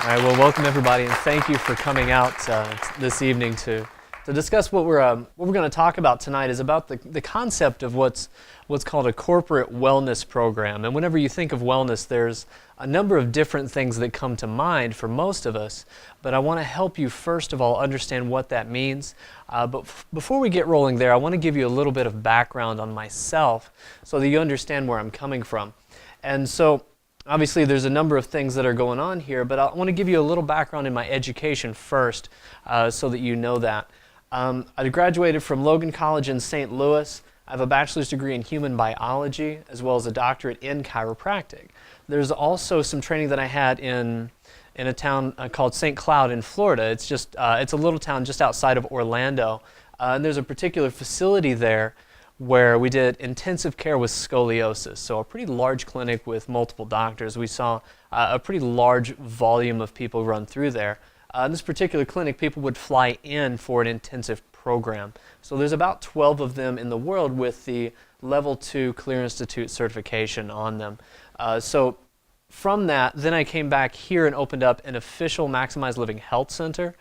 All right, well, welcome everybody, and thank you for coming out this evening to discuss what we're going to talk about tonight is about the concept of what's called a corporate wellness program. And whenever you think of wellness, there's a number of different things that come to mind for most of us, but I want to help you first of all understand what that means. But before we get rolling there, I want to give you a little bit of background on myself so that you understand where I'm coming from. And so obviously, there's a number of things that are going on here, but I want to give you a little background in my education first so that you know that. I graduated from Logan College in St. Louis. I have a bachelor's degree in human biology as well as a doctorate in chiropractic. There's also some training that I had in a town called St. Cloud in Florida. It's a little town just outside of Orlando, and there's a particular facility there where we did intensive care with scoliosis. So a pretty large clinic with multiple doctors. We saw a pretty large volume of people run through there. In this particular clinic, people would fly in for an intensive program. So there's about 12 of them in the world with the Level 2 Clear Institute certification on them. So from that, then I came back here and opened up an official Maximize Living Health Center,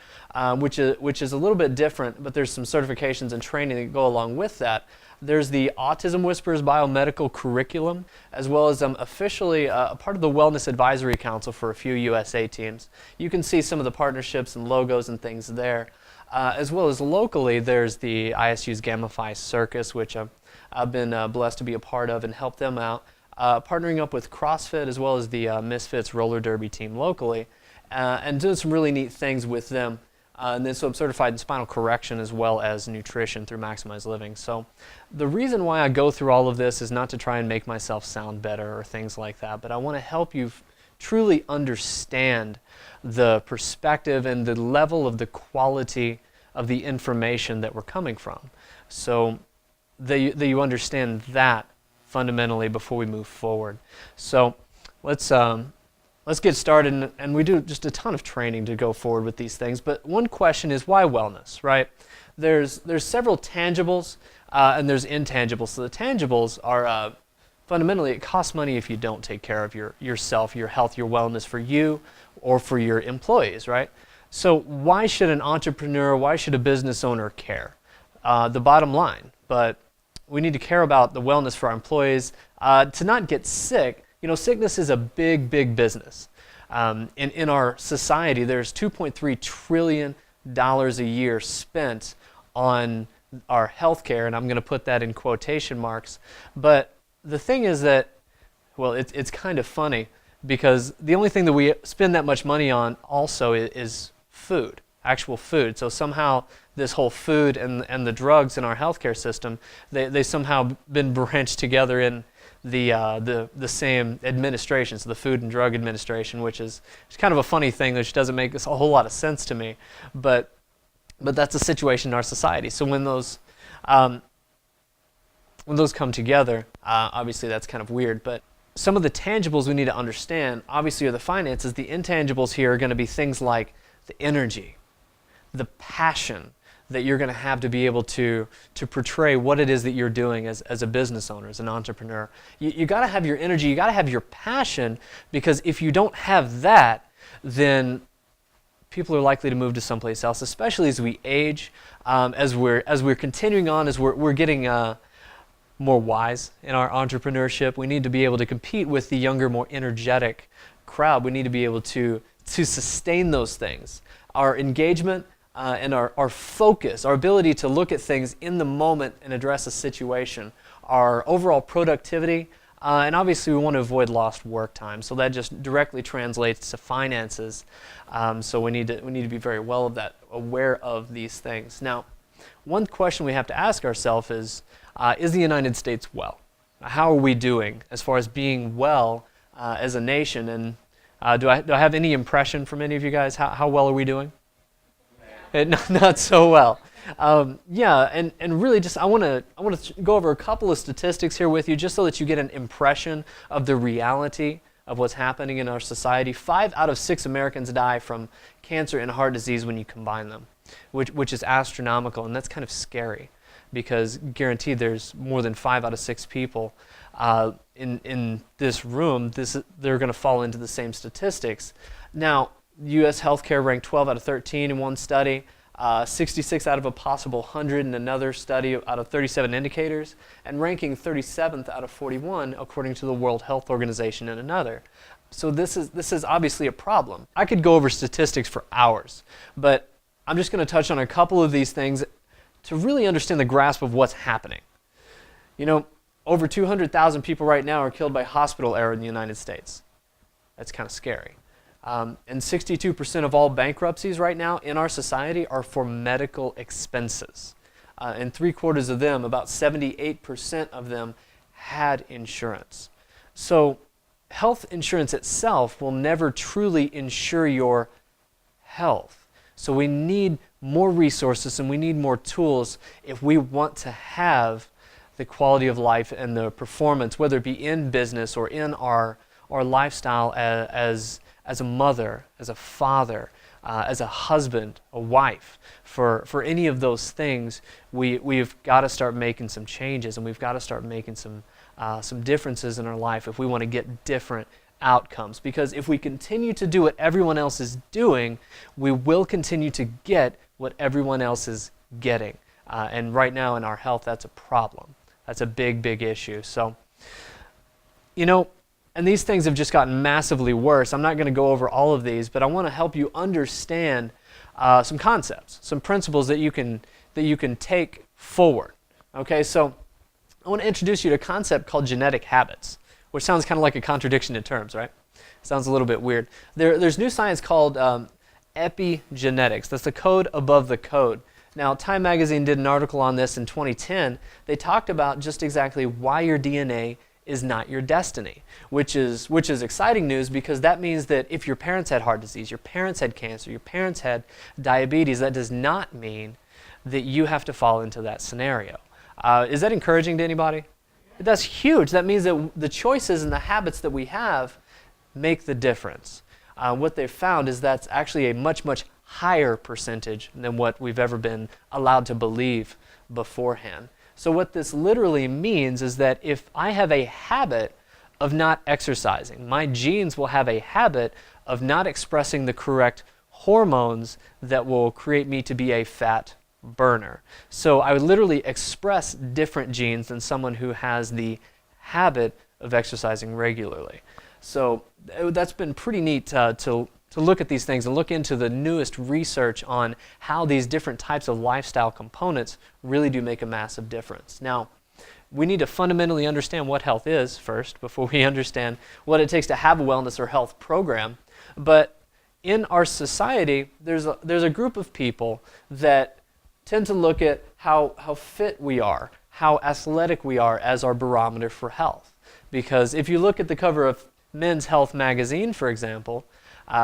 which is a little bit different, but there's some certifications and training that go along with that. There's the Autism Whisperers Biomedical Curriculum, as well as I'm officially a part of the Wellness Advisory Council for a few USA teams. You can see some of the partnerships and logos and things there. As well as locally, there's the ISU's Gamify Circus, which I've been blessed to be a part of and help them out. Partnering up with CrossFit as well as the Misfits Roller Derby team locally, and doing some really neat things with them. And then so I'm certified in spinal correction as well as nutrition through Maximize Living. So the reason why I go through all of this is not to try and make myself sound better or things like that, but I want to help you truly understand the perspective and the level of the quality of the information that we're coming from. So that you understand that fundamentally before we move forward. So let's get started, and we do just a ton of training to go forward with these things. But one question is, why wellness, right? There's several tangibles and there's intangibles. So the tangibles are fundamentally, it costs money if you don't take care of yourself, your health, your wellness for you or for your employees, right? So why should an entrepreneur, why should a business owner care? The bottom line, but we need to care about the wellness for our employees, to not get sick. You know, sickness is a big, big business. In our society, there's $2.3 trillion a year spent on our health care, and I'm going to put that in quotation marks. But the thing is that, well, it's kind of funny because the only thing that we spend that much money on also is food, actual food. So somehow this whole food and the drugs in our healthcare system, they somehow been branched together in the same administration, so the Food and Drug Administration, which is kind of a funny thing, which doesn't make a whole lot of sense to me, but that's the situation in our society. So when those come together, obviously that's kind of weird. But some of the tangibles we need to understand, obviously, are the finances. The intangibles here are going to be things like the energy, the passion that you're going to have to be able to portray what it is that you're doing as a business owner, as an entrepreneur. You got to have your energy, you got to have your passion, because if you don't have that, then people are likely to move to someplace else, especially as we age, as we're continuing on, as we're getting more wise in our entrepreneurship. We need to be able to compete with the younger, more energetic crowd. We need to be able to sustain those things. Our engagement, and our focus, our ability to look at things in the moment and address a situation, our overall productivity, and obviously we want to avoid lost work time. So that just directly translates to finances. So we need to be very aware of these things. Now, one question we have to ask ourselves is the United States well? How are we doing as far as being well as a nation? And do I have any impression from any of you guys? How well are we doing? Not so well. Yeah, and really just I want to go over a couple of statistics here with you just so that you get an impression of the reality of what's happening in our society. 5 out of 6 Americans die from cancer and heart disease when you combine them, which is astronomical, and that's kind of scary because guaranteed there's more than 5 out of 6 people in this room, they're going to fall into the same statistics. Now, U.S. healthcare ranked 12 out of 13 in one study, 66 out of a possible 100 in another study out of 37 indicators, and ranking 37th out of 41 according to the World Health Organization in another. So this is obviously a problem. I could go over statistics for hours, but I'm just going to touch on a couple of these things to really understand the grasp of what's happening. You know, over 200,000 people right now are killed by hospital error in the United States. That's kind of scary. And 62% of all bankruptcies right now in our society are for medical expenses. And 3/4 of them, about 78% of them, had insurance. So health insurance itself will never truly insure your health. So we need more resources and we need more tools if we want to have the quality of life and the performance, whether it be in business or in our lifestyle as a mother, as a father, as a husband, a wife. For any of those things, we've got to start making some changes, and we've got to start making some differences in our life if we want to get different outcomes. Because if we continue to do what everyone else is doing, we will continue to get what everyone else is getting. And right now in our health, that's a problem. That's a big, big issue. So, you know, and these things have just gotten massively worse. I'm not going to go over all of these, but I want to help you understand some concepts, some principles that you can take forward. Okay, so I want to introduce you to a concept called genetic habits, which sounds kind of like a contradiction in terms, right? Sounds a little bit weird. There's new science called epigenetics. That's the code above the code. Now, Time Magazine did an article on this in 2010. They talked about just exactly why your DNA is not your destiny, which is exciting news, because that means that if your parents had heart disease, your parents had cancer, your parents had diabetes, that does not mean that you have to fall into that scenario. Is that encouraging to anybody? That's huge. That means that the choices and the habits that we have make the difference. What they've found is that's actually a much, much higher percentage than what we've ever been allowed to believe beforehand. So what this literally means is that if I have a habit of not exercising, my genes will have a habit of not expressing the correct hormones that will create me to be a fat burner. So I would literally express different genes than someone who has the habit of exercising regularly. So that's been pretty neat to look at these things and look into the newest research on how these different types of lifestyle components really do make a massive difference. Now, we need to fundamentally understand what health is first before we understand what it takes to have a wellness or health program. But in our society, there's a group of people that tend to look at how fit we are, how athletic we are as our barometer for health. Because if you look at the cover of Men's Health magazine, for example,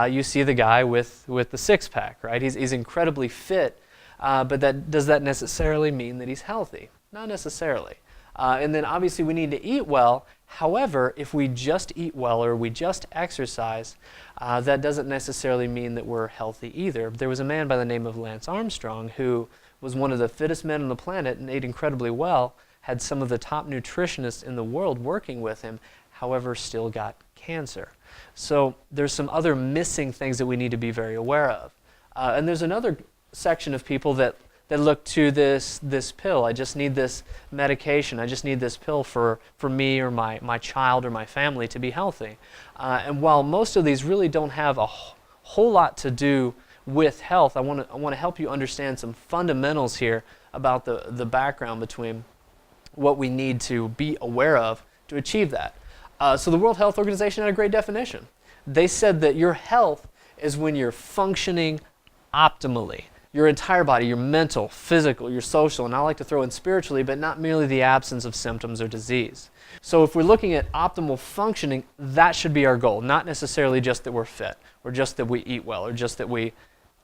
you see the guy with the six-pack, right? He's incredibly fit, but does that necessarily mean that he's healthy? Not necessarily. And then obviously we need to eat well. However, if we just eat well or we just exercise, that doesn't necessarily mean that we're healthy either. There was a man by the name of Lance Armstrong who was one of the fittest men on the planet and ate incredibly well, had some of the top nutritionists in the world working with him, however still got cancer. So there's some other missing things that we need to be very aware of. And there's another section of people that look to this pill. I just need this medication. I just need this pill for me or my child or my family to be healthy. And while most of these really don't have a whole lot to do with health, I want to help you understand some fundamentals here about the background between what we need to be aware of to achieve that. So the World Health Organization had a great definition. They said that your health is when you're functioning optimally. Your entire body, your mental, physical, your social, and I like to throw in spiritually, but not merely the absence of symptoms or disease. So if we're looking at optimal functioning, that should be our goal, not necessarily just that we're fit, or just that we eat well, or just that we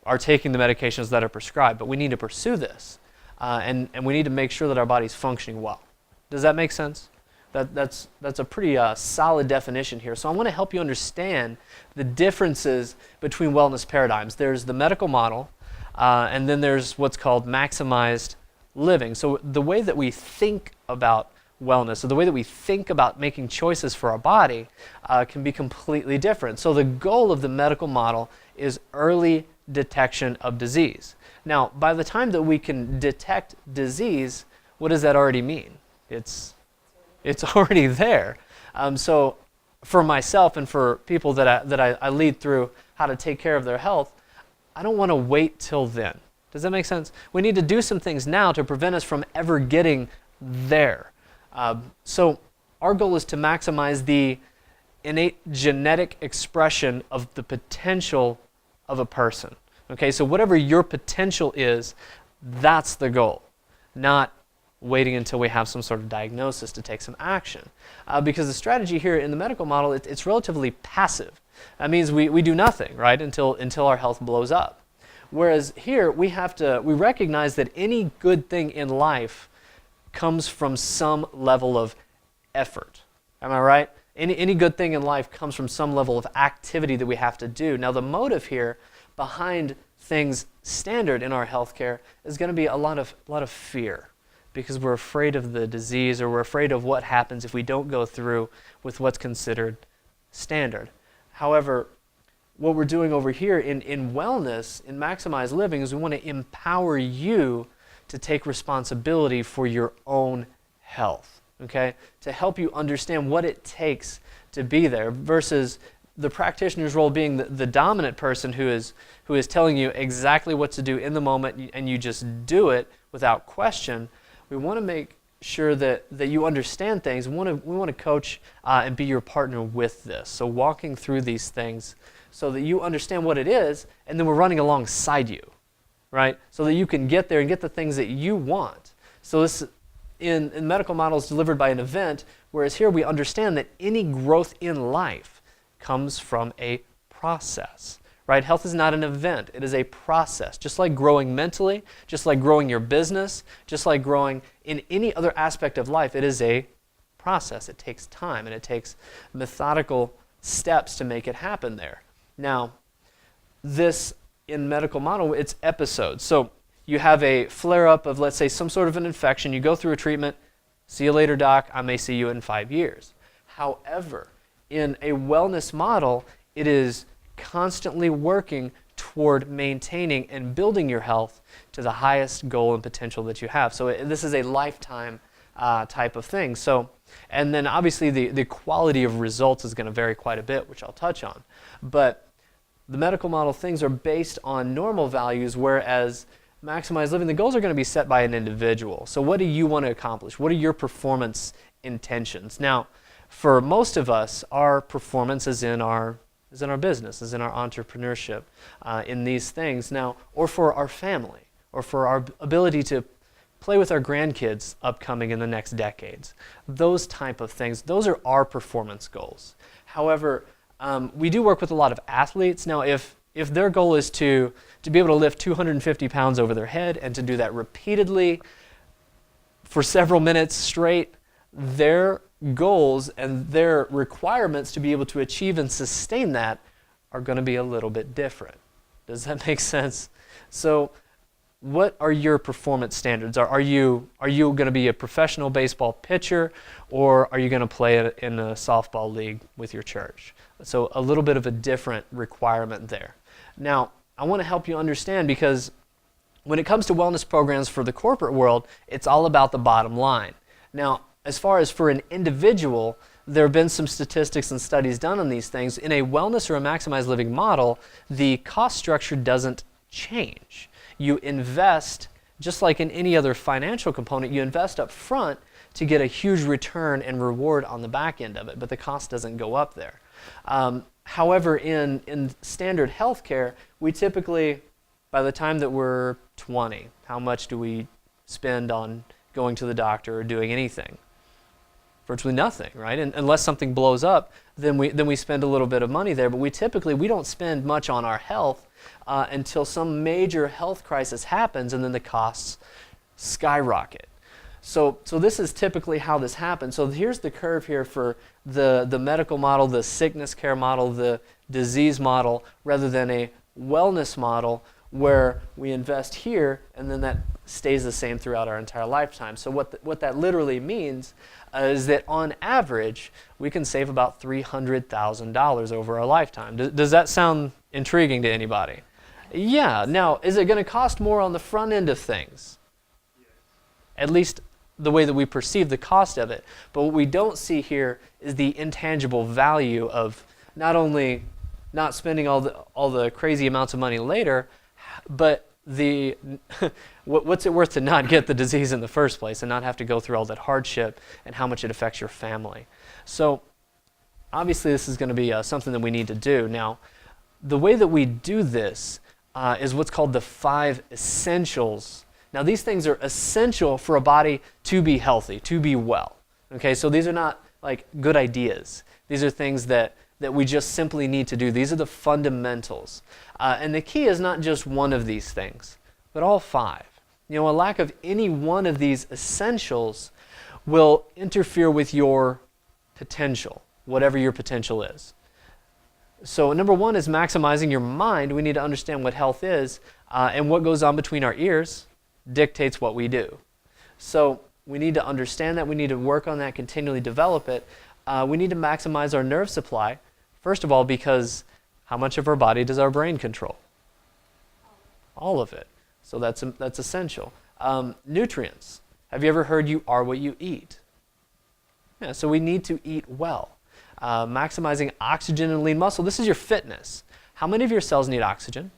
are taking the medications that are prescribed, but we need to pursue this, and we need to make sure that our body's functioning well. Does that make sense? That's a pretty solid definition here. So I want to help you understand the differences between wellness paradigms. There's the medical model, and then there's what's called maximized living. So the way that we think about wellness. So the way that we think about making choices for our body can be completely different. So the goal of the medical model is early detection of disease. Now, by the time that we can detect disease, what does that already mean? It's already there. So for myself and for people that I lead through how to take care of their health, I don't want to wait till then. Does that make sense? We need to do some things now to prevent us from ever getting there. So our goal is to maximize the innate genetic expression of the potential of a person. Okay, so whatever your potential is, that's the goal, not waiting until we have some sort of diagnosis to take some action. Because the strategy here in the medical model, it's relatively passive. That means we do nothing, right, until our health blows up. Whereas here, we recognize that any good thing in life comes from some level of effort. Am I right? Any good thing in life comes from some level of activity that we have to do. Now, the motive here behind things standard in our healthcare is going to be a lot of fear, because we're afraid of the disease, or we're afraid of what happens if we don't go through with what's considered standard. However, what we're doing over here in wellness, in Maximize Living, is we want to empower you to take responsibility for your own health, okay? To help you understand what it takes to be there, versus the practitioner's role being the dominant person who is telling you exactly what to do in the moment, and you just do it without question. We want to make sure that you understand things. We want to coach and be your partner with this. So walking through these things so that you understand what it is, and then we're running alongside you, right? So that you can get there and get the things that you want. So this in medical models delivered by an event, whereas here we understand that any growth in life comes from a process. Right? Health is not an event. It is a process. Just like growing mentally, just like growing your business, just like growing in any other aspect of life, it is a process. It takes time, and it takes methodical steps to make it happen there. Now, this in medical model, it's episodes. So you have a flare-up of, let's say, some sort of an infection. You go through a treatment. See you later, doc. I may see you in 5 years. However, in a wellness model, it is constantly working toward maintaining and building your health to the highest goal and potential that you have. So this is a lifetime type of thing. So, and then obviously the quality of results is going to vary quite a bit, which I'll touch on. But the medical model things are based on normal values, whereas Maximize Living, the goals are going to be set by an individual. So what do you want to accomplish? What are your performance intentions? Now, for most of us, our performance is in our business, is in our entrepreneurship, in these things. Now, or for our family, or for our ability to play with our grandkids upcoming in the next decades. Those type of things, those are our performance goals. However, we do work with a lot of athletes. Now, if their goal is to be able to lift 250 pounds over their head and to do that repeatedly for several minutes straight, their goals and their requirements to be able to achieve and sustain that are going to be a little bit different. Does that make sense? So what are your performance standards? Are you going to be a professional baseball pitcher, or are you going to play in a softball league with your church? So a little bit of a different requirement there. Now, I want to help you understand, because when it comes to wellness programs for the corporate world, it's all about the bottom line. Now, as far as for an individual, there have been some statistics and studies done on these things. In a wellness or a maximized living model, the cost structure doesn't change. You invest, just like in any other financial component, you invest up front to get a huge return and reward on the back end of it, but the cost doesn't go up there. However, in standard healthcare, we typically, by the time that we're 20, how much do we spend on going to the doctor or doing anything? Virtually nothing, right? And unless something blows up, then we spend a little bit of money there. But we don't spend much on our health until some major health crisis happens, and then the costs skyrocket. So this is typically how this happens. So here's the curve here for the medical model, the sickness care model, the disease model, rather than a wellness model where we invest here, and then that stays the same throughout our entire lifetime. So what that literally means is that on average, we can save about $300,000 over our lifetime. Does that sound intriguing to anybody? Yeah. Now, is it going to cost more on the front end of things? At least the way that we perceive the cost of it. But what we don't see here is the intangible value of not only not spending all the crazy amounts of money later, but what's it worth to not get the disease in the first place and not have to go through all that hardship and how much it affects your family. So obviously this is going to be something that we need to do. Now, the way that we do this is what's called the 5 essentials. Now, these things are essential for a body to be healthy, to be well. Okay, so these are not like good ideas. These are things that we just simply need to do. These are the fundamentals. And the key is not just one of these things, but all 5. A lack of any one of these essentials will interfere with your potential, whatever your potential is. So number 1 is maximizing your mind. We need to understand what health is, and what goes on between our ears dictates what we do. So we need to understand that. We need to work on that, continually develop it. We need to maximize our nerve supply, first of all, because how much of our body does our brain control? All of it. So that's essential. Nutrients. Have you ever heard you are what you eat? Yeah, so we need to eat well. Maximizing oxygen and lean muscle. This is your fitness. How many of your cells need oxygen?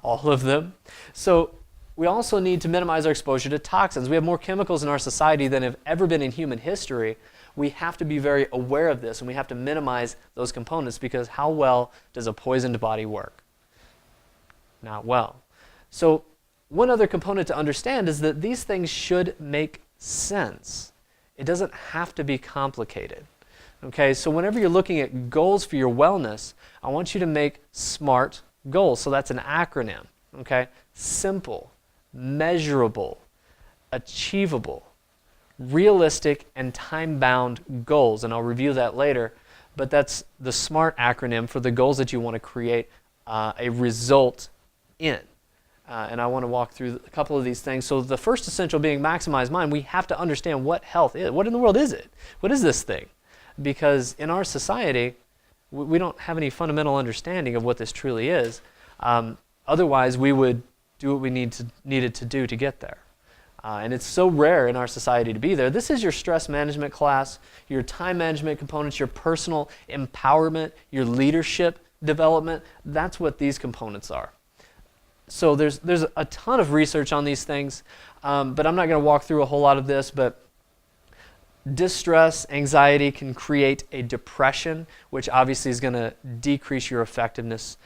All of them. So we also need to minimize our exposure to toxins. We have more chemicals in our society than have ever been in human history. We have to be very aware of this, and we have to minimize those components, because how well does a poisoned body work? Not well. So one other component to understand is that these things should make sense. It doesn't have to be complicated. Okay, so whenever you're looking at goals for your wellness, I want you to make SMART goals. So that's an acronym. Okay, simple, measurable, achievable, realistic, and time-bound goals. And I'll review that later. But that's the SMART acronym for the goals that you want to create a result in. And I want to walk through a couple of these things. So the first essential being maximize mind. We have to understand what health is. What in the world is it? What is this thing? Because in our society, we don't have any fundamental understanding of what this truly is. Otherwise, we would do what we needed to do to get there. And it's so rare in our society to be there. This is your stress management class, your time management components, your personal empowerment, your leadership development. That's what these components are. So there's a ton of research on these things, but I'm not going to walk through a whole lot of this, but distress, anxiety can create a depression, which obviously is going to decrease your effectiveness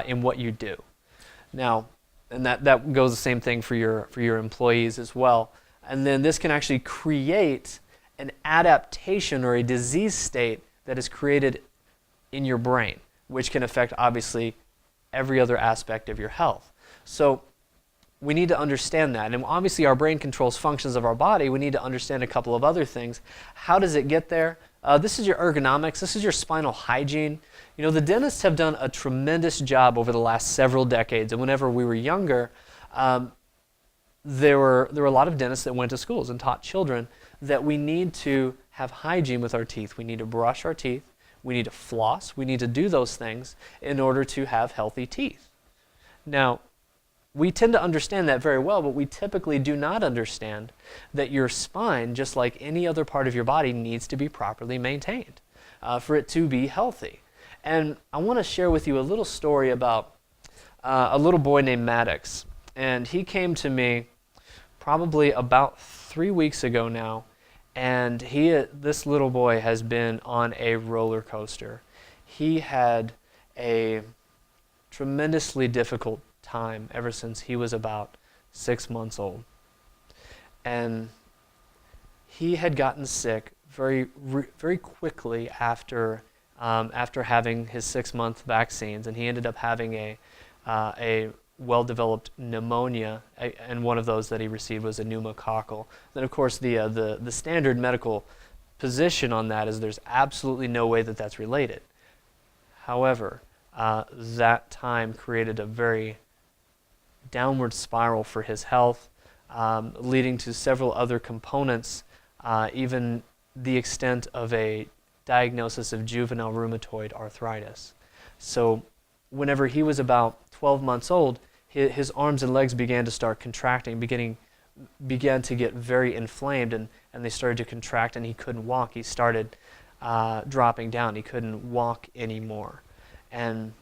in what you do. Now, and that goes the same thing for your employees as well. And then this can actually create an adaptation or a disease state that is created in your brain, which can affect obviously every other aspect of your health. So we need to understand that. And obviously our brain controls functions of our body. We need to understand a couple of other things. How does it get there? This is your ergonomics. This is your spinal hygiene. You know, the dentists have done a tremendous job over the last several decades. And whenever we were younger, there were a lot of dentists that went to schools and taught children that we need to have hygiene with our teeth. We need to brush our teeth. We need to floss. We need to do those things in order to have healthy teeth. Now, we tend to understand that very well, but we typically do not understand that your spine, just like any other part of your body, needs to be properly maintained for it to be healthy. And I want to share with you a little story about a little boy named Maddox. And he came to me probably about 3 weeks ago now, and this little boy has been on a roller coaster. He had a tremendously difficult time ever since he was about 6 months old. And he had gotten sick very quickly after having his 6-month vaccines, and he ended up having a well-developed pneumonia, and one of those that he received was a pneumococcal. Then, of course, the standard medical position on that is there's absolutely no way that that's related. However, that time created a very downward spiral for his health. leading to several other components, even the extent of a diagnosis of juvenile rheumatoid arthritis. So whenever he was about 12 months old, his arms and legs began to start contracting, began to get very inflamed, and they started to contract, and he couldn't walk. He started dropping down. He couldn't walk anymore. And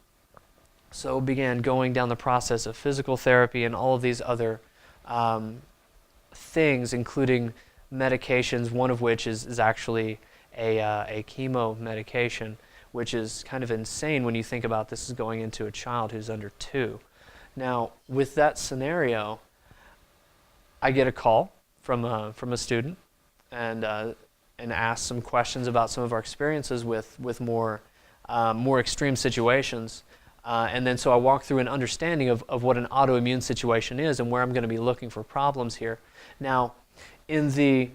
so began going down the process of physical therapy and all of these other things, including medications, one of which is actually a chemo medication, which is kind of insane when you think about this is going into a child who's under 2. Now, with that scenario, I get a call from a student and ask some questions about some of our experiences with more extreme situations. And then so I walk through an understanding of what an autoimmune situation is and where I'm going to be looking for problems here. Now, in the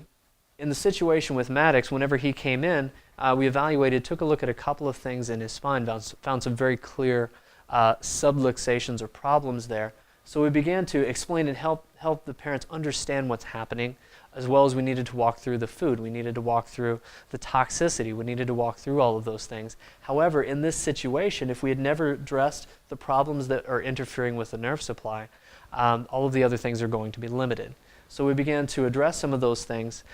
situation with Maddox, whenever he came in, we evaluated, took a look at a couple of things in his spine, found some very clear subluxations or problems there. So we began to explain and help the parents understand what's happening, as well as we needed to walk through the food. We needed to walk through the toxicity. We needed to walk through all of those things. However, in this situation, if we had never addressed the problems that are interfering with the nerve supply, all of the other things are going to be limited. So we began to address some of those things,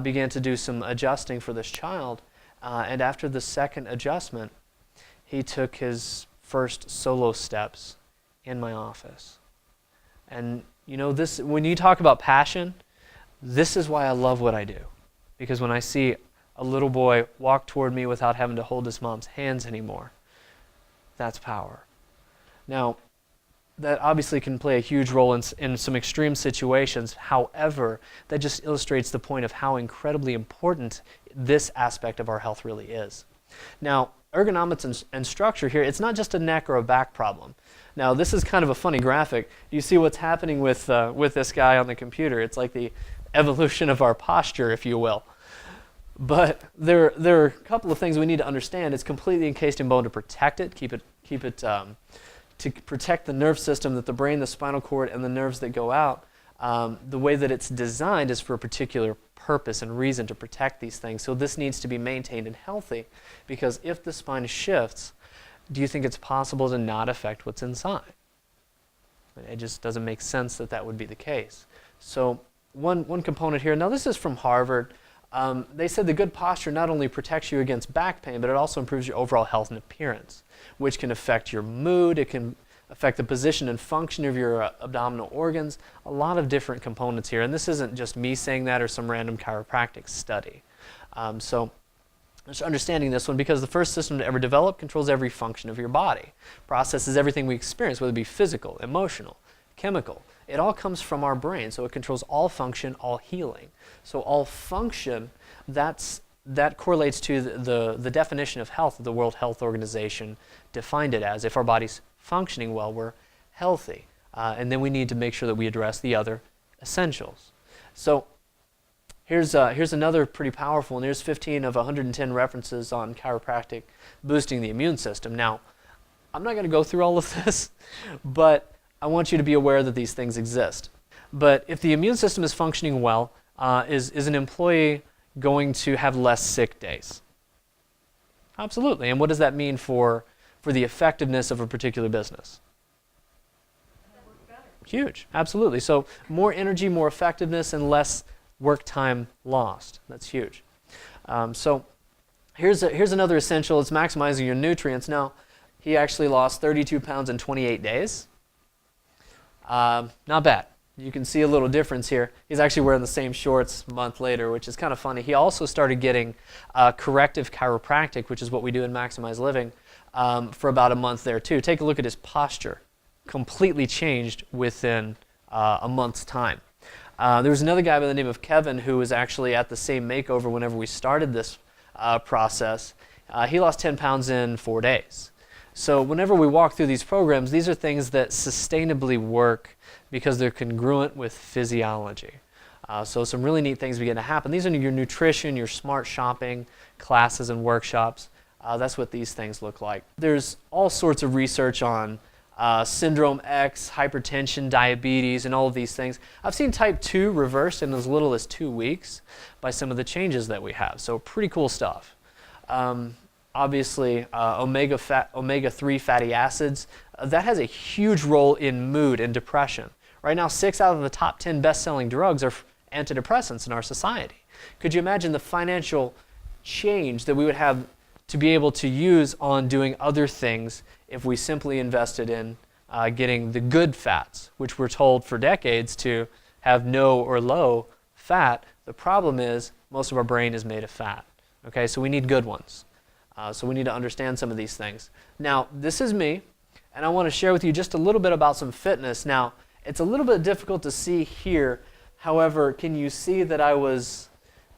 began to do some adjusting for this child, and after the second adjustment, he took his first solo steps in my office. And you know, this, when you talk about passion, this is why I love what I do. Because when I see a little boy walk toward me without having to hold his mom's hands anymore, that's power. Now, that obviously can play a huge role in some extreme situations. However, that just illustrates the point of how incredibly important this aspect of our health really is. Now, ergonomics and structure here, it's not just a neck or a back problem. Now, this is kind of a funny graphic. You see what's happening with this guy on the computer. It's like the evolution of our posture, if you will. But there are a couple of things we need to understand. It's completely encased in bone to protect it, keep it to protect the nerve system, that the brain, the spinal cord, and the nerves that go out. The way that it's designed is for a particular purpose and reason to protect these things. So this needs to be maintained and healthy, because if the spine shifts, do you think it's possible to not affect what's inside? It just doesn't make sense that that would be the case. So one component here, now this is from Harvard. They said the good posture not only protects you against back pain, but it also improves your overall health and appearance, which can affect your mood. It can affect the position and function of your abdominal organs. A lot of different components here. And this isn't just me saying that or some random chiropractic study. So just understanding this one, because the first system to ever develop controls every function of your body, processes everything we experience, whether it be physical, emotional, chemical. It all comes from our brain, so it controls all function, all healing. So all function, that correlates to the definition of health that the World Health Organization defined it as. If our body's functioning well, we're healthy. And then we need to make sure that we address the other essentials. So here's another pretty powerful, and here's 15 of 110 references on chiropractic boosting the immune system. Now, I'm not going to go through all of this, but I want you to be aware that these things exist. But if the immune system is functioning well, is an employee going to have less sick days? Absolutely. And what does that mean for the effectiveness of a particular business? Huge. Absolutely. So more energy, more effectiveness, and less work time lost. That's huge. So here's another essential. It's maximizing your nutrients. Now, he actually lost 32 pounds in 28 days. Not bad. You can see a little difference here. He's actually wearing the same shorts a month later, which is kind of funny. He also started getting corrective chiropractic, which is what we do in Maximize Living, for about a month there too. Take a look at his posture. Completely changed within a month's time. There was another guy by the name of Kevin who was actually at the same makeover whenever we started this process. He lost 10 pounds in 4 days. So whenever we walk through these programs, these are things that sustainably work because they're congruent with physiology. So some really neat things begin to happen. These are your nutrition, your smart shopping classes and workshops. That's what these things look like. There's all sorts of research on Syndrome X, hypertension, diabetes, and all of these things. I've seen type 2 reversed in as little as 2 weeks by some of the changes that we have. So pretty cool stuff. Obviously, omega-3 fatty acids, that has a huge role in mood and depression. Right now, 6 out of the top 10 best-selling drugs are antidepressants in our society. Could you imagine the financial change that we would have to be able to use on doing other things if we simply invested in getting the good fats, which we're told for decades to have no or low fat? The problem is most of our brain is made of fat. Okay, so we need good ones. So we need to understand some of these things. Now, this is me, and I want to share with you just a little bit about some fitness. Now, it's a little bit difficult to see here. However, can you see that I was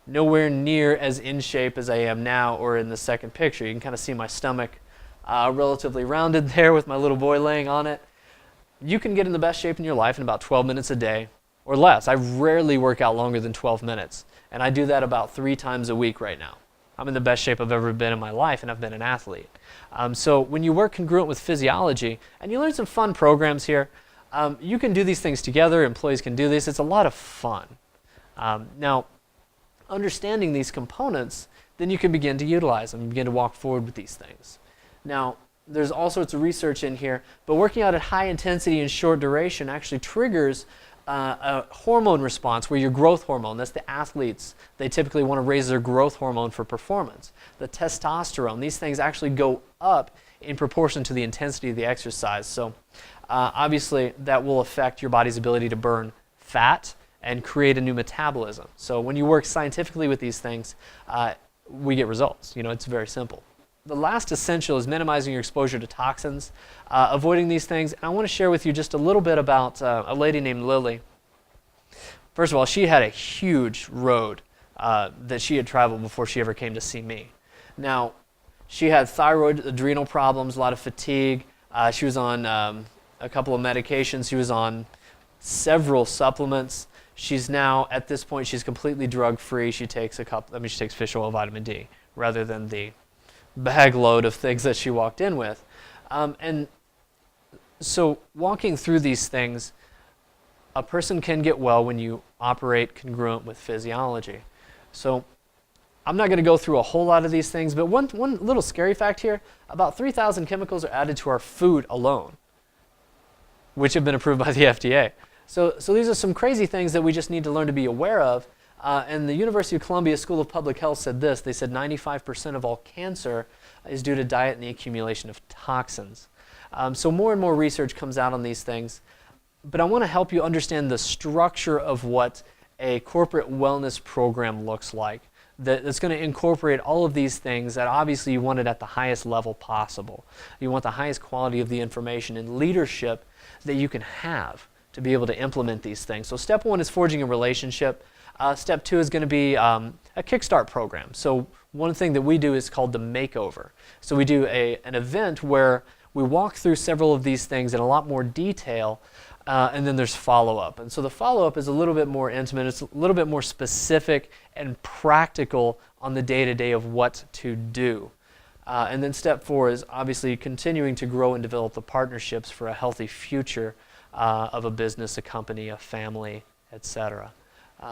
nowhere near as in shape as I am now or in the second picture? You can kind of see my stomach relatively rounded there with my little boy laying on it. You can get in the best shape in your life in about 12 minutes a day or less. I rarely work out longer than 12 minutes, and I do that about 3 times a week right now. I'm in the best shape I've ever been in my life, and I've been an athlete. So when you work congruent with physiology, and you learn some fun programs here, you can do these things together. Employees can do this. It's a lot of fun. Now, understanding these components, then you can begin to utilize them and begin to walk forward with these things. Now, there's all sorts of research in here, but working out at high intensity and short duration actually triggers a hormone response where your growth hormone, that's the athletes, they typically want to raise their growth hormone for performance. The testosterone, these things actually go up in proportion to the intensity of the exercise. So obviously that will affect your body's ability to burn fat and create a new metabolism. So when you work scientifically with these things, we get results. You know, it's very simple. The last essential is minimizing your exposure to toxins, avoiding these things. And I want to share with you just a little bit about a lady named Lily. First of all, she had a huge road that she had traveled before she ever came to see me. Now, she had thyroid, adrenal problems, a lot of fatigue. She was on a couple of medications. She was on several supplements. She's now, at this point, she's completely drug-free. She takes she takes fish oil, vitamin D, rather than the bag load of things that she walked in with. And so walking through these things, a person can get well when you operate congruent with physiology. So I'm not going to go through a whole lot of these things, but one little scary fact here, about 3,000 chemicals are added to our food alone, which have been approved by the FDA. So these are some crazy things that we just need to learn to be aware of. And the University of Columbia School of Public Health said this. They said 95% of all cancer is due to diet and the accumulation of toxins. So more and more research comes out on these things. But I want to help you understand the structure of what a corporate wellness program looks like. That's going to incorporate all of these things that obviously you want it at the highest level possible. You want the highest quality of the information and leadership that you can have to be able to implement these things. So step 1 is forging a relationship. Step 2 is going to be a Kickstart program. So one thing that we do is called the makeover. So we do an event where we walk through several of these things in a lot more detail, and then there's follow-up. And so the follow-up is a little bit more intimate. It's a little bit more specific and practical on the day-to-day of what to do. And then step 4 is obviously continuing to grow and develop the partnerships for a healthy future of a business, a company, a family, etc.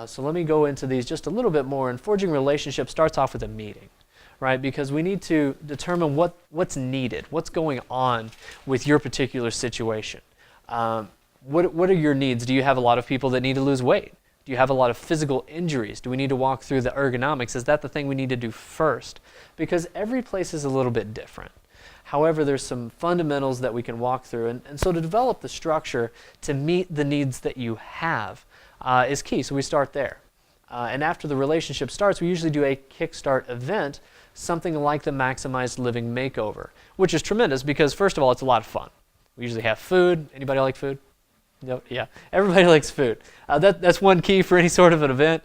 So let me go into these just a little bit more. And forging relationships starts off with a meeting, right? Because we need to determine what's needed, what's going on with your particular situation. What are your needs? Do you have a lot of people that need to lose weight? Do you have a lot of physical injuries? Do we need to walk through the ergonomics? Is that the thing we need to do first? Because every place is a little bit different. However, there's some fundamentals that we can walk through. And so to develop the structure to meet the needs that you have is key. So we start there. And after the relationship starts, we usually do a Kickstart event, something like the Maximized Living Makeover, which is tremendous because, first of all, it's a lot of fun. We usually have food. Anybody like food? No, yeah, everybody likes food. That's one key for any sort of an event.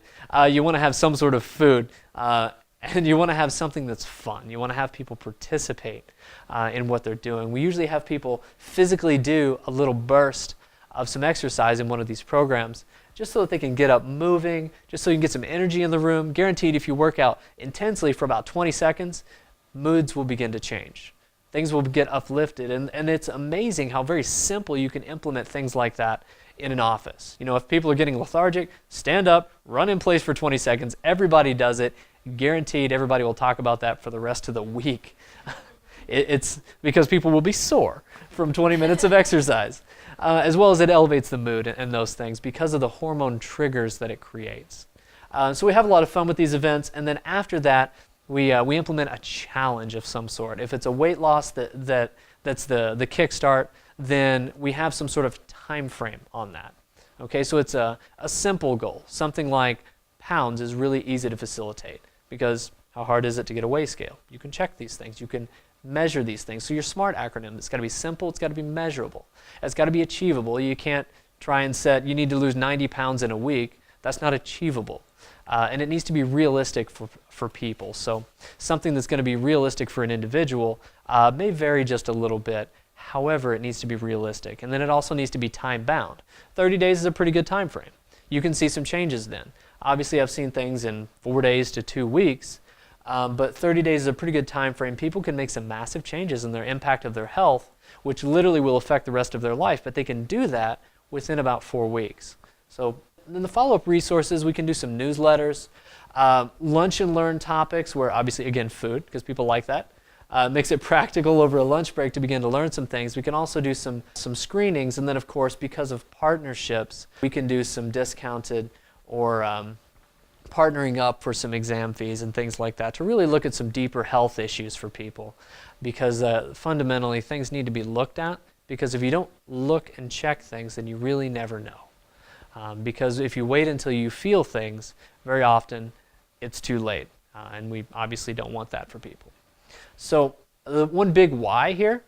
You want to have some sort of food, and you want to have something that's fun. You want to have people participate in what they're doing. We usually have people physically do a little burst of some exercise in one of these programs, just so that they can get up moving, just so you can get some energy in the room. Guaranteed, if you work out intensely for about 20 seconds, moods will begin to change. things will get uplifted. And it's amazing how very simple you can implement things like that in an office. You know, if people are getting lethargic, stand up, run in place for 20 seconds. Everybody does it. Guaranteed everybody will talk about that for the rest of the week. It's because people will be sore from 20 minutes of exercise, as well as it elevates the mood and those things because of the hormone triggers that it creates. So we have a lot of fun with these events, and then after that, we implement a challenge of some sort. If it's a weight loss that's the kickstart, then we have some sort of time frame on that. Okay, so it's a simple goal. Something like pounds is really easy to facilitate because how hard is it to get a weigh scale? You can check these things. You can measure these things. So your SMART acronym, it's got to be simple, it's got to be measurable. It's got to be achievable. You can't try and set, you need to lose 90 pounds in a week. That's not achievable. And it needs to be realistic for people. So something that's going to be realistic for an individual may vary just a little bit. However, it needs to be realistic. And then it also needs to be time bound. 30 days is a pretty good time frame. You can see some changes then. Obviously, I've seen things in 4 days to 2 weeks, but 30 days is a pretty good time frame. People can make some massive changes in their impact of their health, which literally will affect the rest of their life, but they can do that within about 4 weeks. So in the follow-up resources, we can do some newsletters, lunch and learn topics where obviously, again, food, because people like that. Makes it practical over a lunch break to begin to learn some things. We can also do some screenings, and then of course, because of partnerships, we can do some discounted or partnering up for some exam fees and things like that to really look at some deeper health issues for people, because fundamentally things need to be looked at, because if you don't look and check things, then you really never know. Because if you wait until you feel things, very often it's too late, and we obviously don't want that for people. So the one big why here,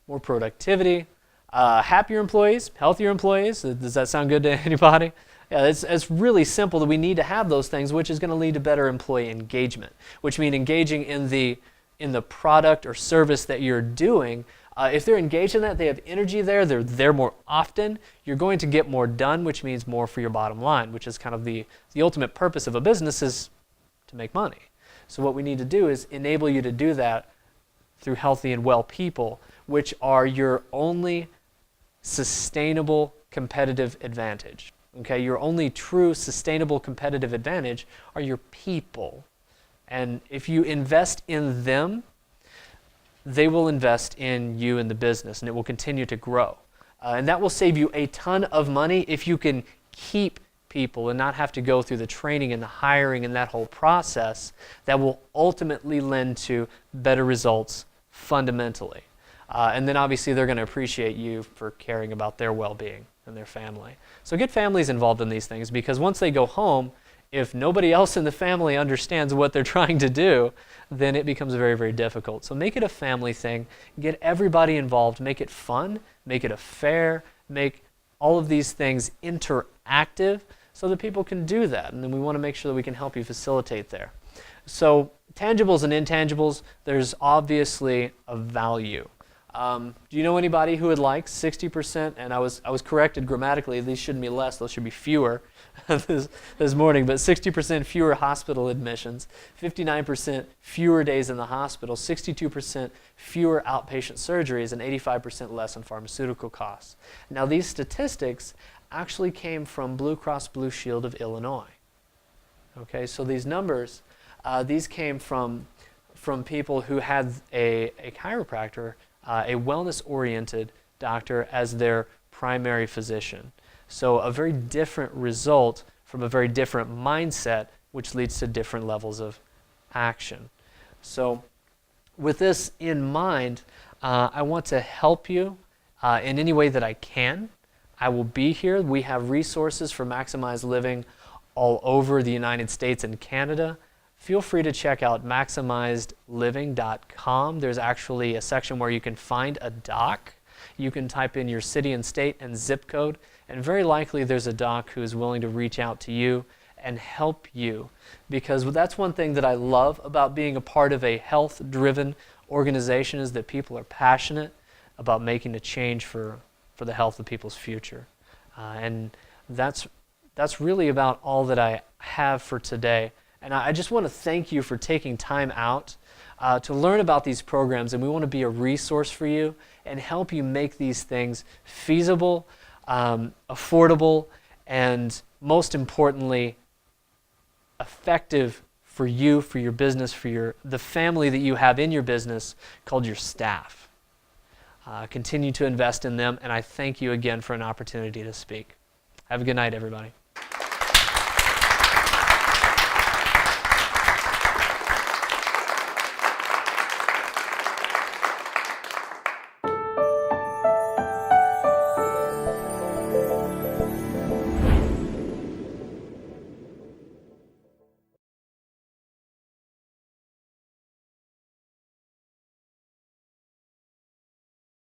more productivity, happier employees, healthier employees. Does that sound good to anybody? Yeah, it's really simple that we need to have those things, which is going to lead to better employee engagement, which means engaging in the product or service that you're doing. If they're engaged in that, they have energy there, they're there more often, you're going to get more done, which means more for your bottom line, which is kind of the ultimate purpose of a business is to make money. So what we need to do is enable you to do that through healthy and well people, which are your only sustainable competitive advantage. Okay, your only true sustainable competitive advantage are your people. And if you invest in them, they will invest in you and the business, and it will continue to grow. And that will save you a ton of money if you can keep people and not have to go through the training and the hiring and that whole process that will ultimately lend to better results fundamentally. And then obviously they're going to appreciate you for caring about their well-being and their family. So get families involved in these things, because once they go home, if nobody else in the family understands what they're trying to do, then it becomes very, very difficult. So make it a family thing. Get everybody involved. Make it fun. Make it a fair. Make all of these things interactive so that people can do that. And then we want to make sure that we can help you facilitate there. So tangibles and intangibles, there's obviously a value. Do you know anybody who would like 60%? And I was corrected grammatically. These shouldn't be less. Those should be fewer this morning. But 60% fewer hospital admissions, 59% fewer days in the hospital, 62% fewer outpatient surgeries, and 85% less in pharmaceutical costs. Now, these statistics actually came from Blue Cross Blue Shield of Illinois. Okay, so these numbers, these came from people who had a chiropractor, a wellness-oriented doctor as their primary physician. So a very different result from a very different mindset, which leads to different levels of action. So with this in mind, I want to help you in any way that I can. I will be here. We have resources for maximized living all over the United States and Canada. Feel free to check out maximizedliving.com. There's actually a section where you can find a doc. You can type in your city and state and zip code, and very likely there's a doc who is willing to reach out to you and help you, because that's one thing that I love about being a part of a health-driven organization is that people are passionate about making a change for the health of people's future. And that's really about all that I have for today. And I just want to thank you for taking time out to learn about these programs, and we want to be a resource for you and help you make these things feasible, affordable, and most importantly, effective for you, for your business, for the family that you have in your business called your staff. Continue to invest in them, and I thank you again for an opportunity to speak. Have a good night, everybody.